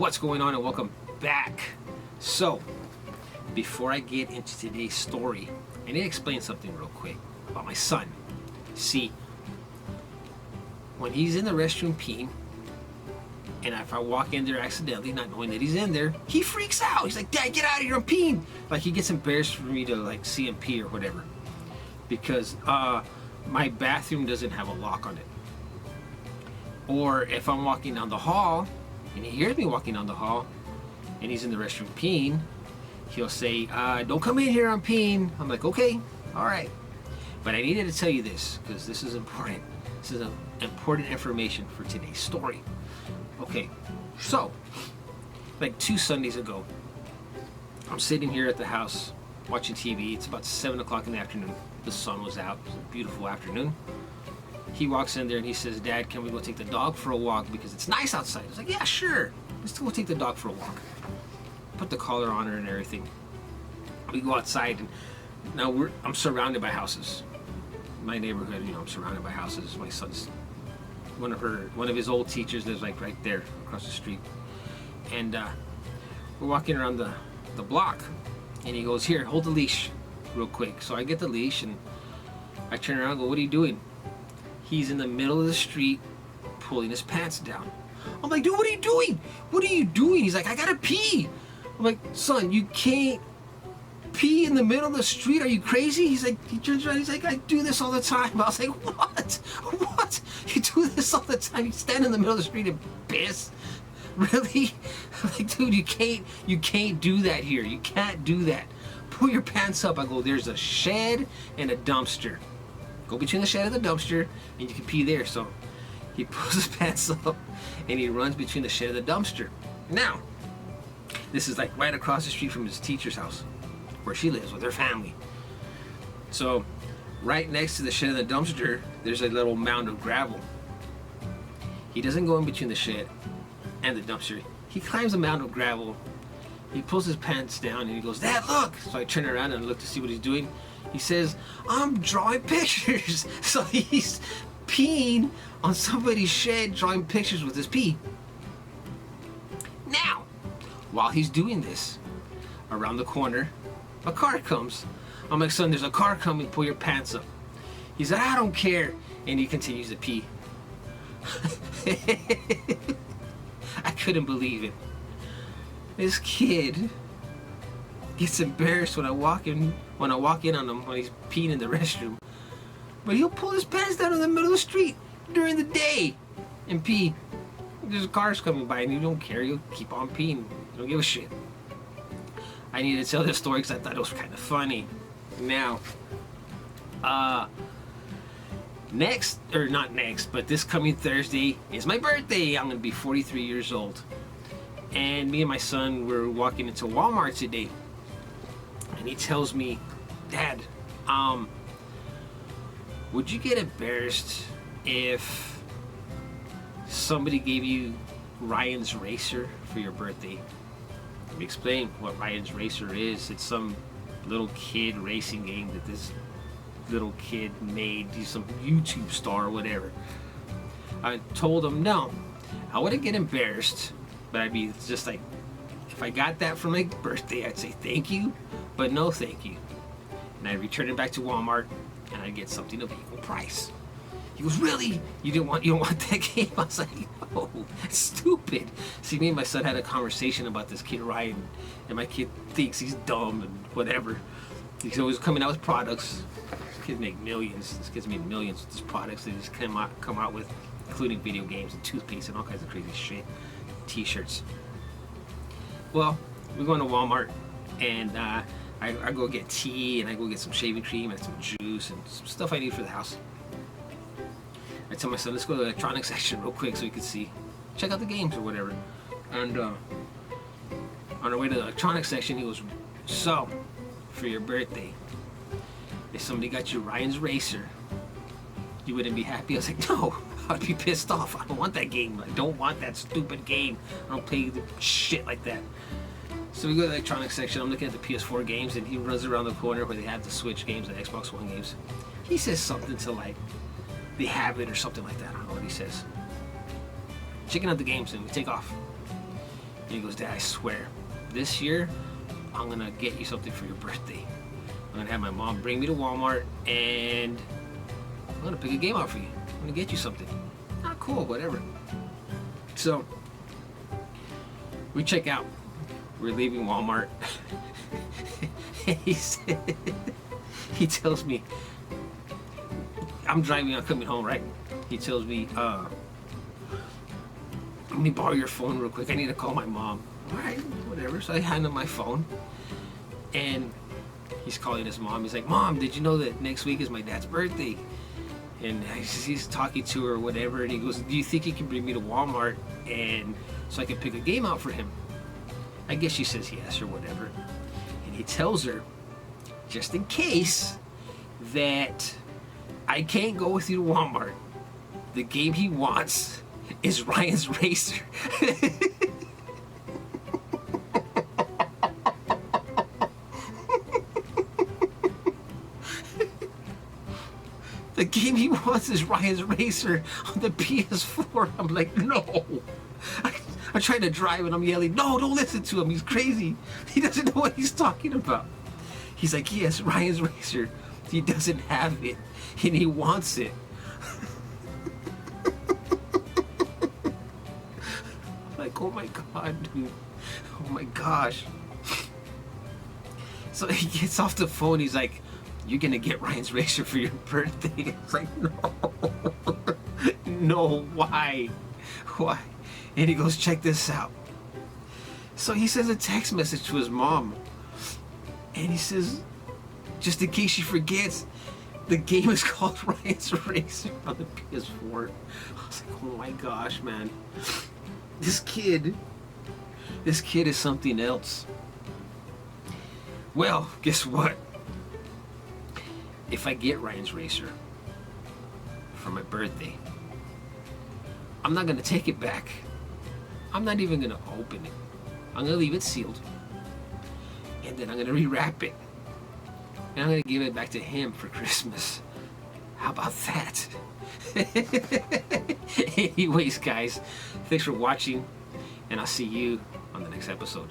What's going on, and welcome back. So, before I get into today's story, I need to explain something real quick about my son. See, when he's in the restroom peeing, and if I walk in there accidentally, not knowing that he's in there, he freaks out. He's like, "Dad, get out of here, I'm peeing." Like, he gets embarrassed for me to like see him pee or whatever. Because my bathroom doesn't have a lock on it. Or if I'm walking down the hall, and he hears me walking down the hall, and he's in the restroom peeing, he'll say, "Don't come in here, I'm peeing." I'm like, "Okay, all right." But I needed to tell you this, because this is important. This is important information for today's story. Okay, so, like 2 Sundays ago, I'm sitting here at the house watching TV. It's about 7 o'clock in the afternoon. The sun was out. It was a beautiful afternoon. He walks in there and he says, "Dad, can we go take the dog for a walk because it's nice outside?" I was like, "Yeah, sure. Let's go take the dog for a walk." Put the collar on her and everything. We go outside, and now I'm surrounded by houses. My neighborhood, I'm surrounded by houses. My son's one of his old teachers lives like right there across the street, and we're walking around the block, and he goes, "Here, hold the leash real quick." So I get the leash and I turn around and go, "What are you doing?" He's in the middle of the street pulling his pants down. I'm like, "Dude, what are you doing? What are you doing?" He's like, "I gotta pee." I'm like, "Son, you can't pee in the middle of the street. Are you crazy?" He turns around, he's like, "I do this all the time." I was like, What? You do this all the time? You stand in the middle of the street and piss? Really? I'm like, "Dude, you can't do that here. You can't do that. Pull your pants up." I go, "There's a shed and a dumpster. Go between the shed and the dumpster, and you can pee there." So he pulls his pants up, and he runs between the shed and the dumpster. Now, this is like right across the street from his teacher's house, where she lives with her family. So right next to the shed and the dumpster, there's a little mound of gravel. He doesn't go in between the shed and the dumpster. He climbs the mound of gravel. He pulls his pants down and he goes, "Dad, look!" So I turn around and look to see what he's doing. He says, "I'm drawing pictures." So he's peeing on somebody's shed, drawing pictures with his pee. Now, while he's doing this, around the corner, a car comes. I'm like, "Son, there's a car coming, pull your pants up." He's like, "I don't care." And he continues to pee. I couldn't believe it. This kid gets embarrassed when I walk in on him when he's peeing in the restroom. But he'll pull his pants down in the middle of the street during the day and pee. There's cars coming by and you don't care. You'll keep on peeing. You don't give a shit. I needed to tell this story because I thought it was kind of funny. Now, but this coming Thursday is my birthday. I'm going to be 43 years old. And me and my son were walking into Walmart today. And he tells me, "Dad, would you get embarrassed if somebody gave you Ryan's Racer for your birthday?" Let me explain what Ryan's Racer is. It's some little kid racing game that this little kid made. He's some YouTube star or whatever. I told him no. I wouldn't get embarrassed, but I'd be just like, if I got that for my birthday, I'd say thank you, but no thank you. And I'd return it back to Walmart, and I'd get something of equal price. He goes, "Really? You don't want that game?" I was like, "No, it's stupid." See, me and my son had a conversation about this kid Ryan, and my kid thinks he's dumb and whatever. He's always coming out with products. This kid make millions. This kid's made millions with these products they just come out with, including video games and toothpaste and all kinds of crazy shit, T-shirts. Well, we're going to Walmart, and I go get tea, and I go get some shaving cream and some juice and some stuff I need for the house. I tell my son, "Let's go to the electronics section real quick so you can check out the games or whatever." And on our way to the electronics section, he goes, "So, for your birthday, if somebody got you Ryan's Racer, you wouldn't be happy?" I was like, "No, I'd be pissed off. I don't want that game. I don't want that stupid game. I don't play shit like that." So we go to the electronics section. I'm looking at the PS4 games, and he runs around the corner where they have the Switch games and Xbox One games. He says something to like, "They have it," or something like that. I don't know what he says. Checking out the games, and we take off. And he goes, Dad, I swear, this year I'm gonna get you something for your birthday. I'm gonna have my mom bring me to Walmart and I'm gonna pick a game out for you. I'm gonna get you something. Ah, cool, whatever. So we check out. We're leaving Walmart. He tells me, I'm driving, I'm coming home, right? He tells me, let me borrow your phone real quick. I need to call my mom. All right, whatever. So I hand him my phone, and he's calling his mom. He's like, Mom, did you know that next week is my dad's birthday? And he's talking to her or whatever, and he goes, do you think you can bring me to Walmart and so I can pick a game out for him? I guess she says yes or whatever. And he tells her, just in case, that I can't go with you to Walmart. The game he wants is Ryan's Racer. The game he wants is Ryan's Racer on the PS4. I'm like, no. I'm trying to drive and I'm yelling, no, don't listen to him. He's crazy. He doesn't know what he's talking about. He's like, yes, Ryan's Racer. He doesn't have it and he wants it. I'm like, oh my God, dude. Oh my gosh. So he gets off the phone. He's like, you're gonna get Ryan's Racer for your birthday. It's like, no. No, why? Why? And he goes, check this out. So he sends a text message to his mom. And he says, just in case she forgets, the game is called Ryan's Racer on the PS4. I was like, oh my gosh, man. This kid is something else. Well, guess what? If I get Ryan's Racer for my birthday, I'm not gonna take it back. I'm not even gonna open it. I'm gonna leave it sealed. And then I'm gonna rewrap it. And I'm gonna give it back to him for Christmas. How about that? Anyways, guys, thanks for watching, and I'll see you on the next episode.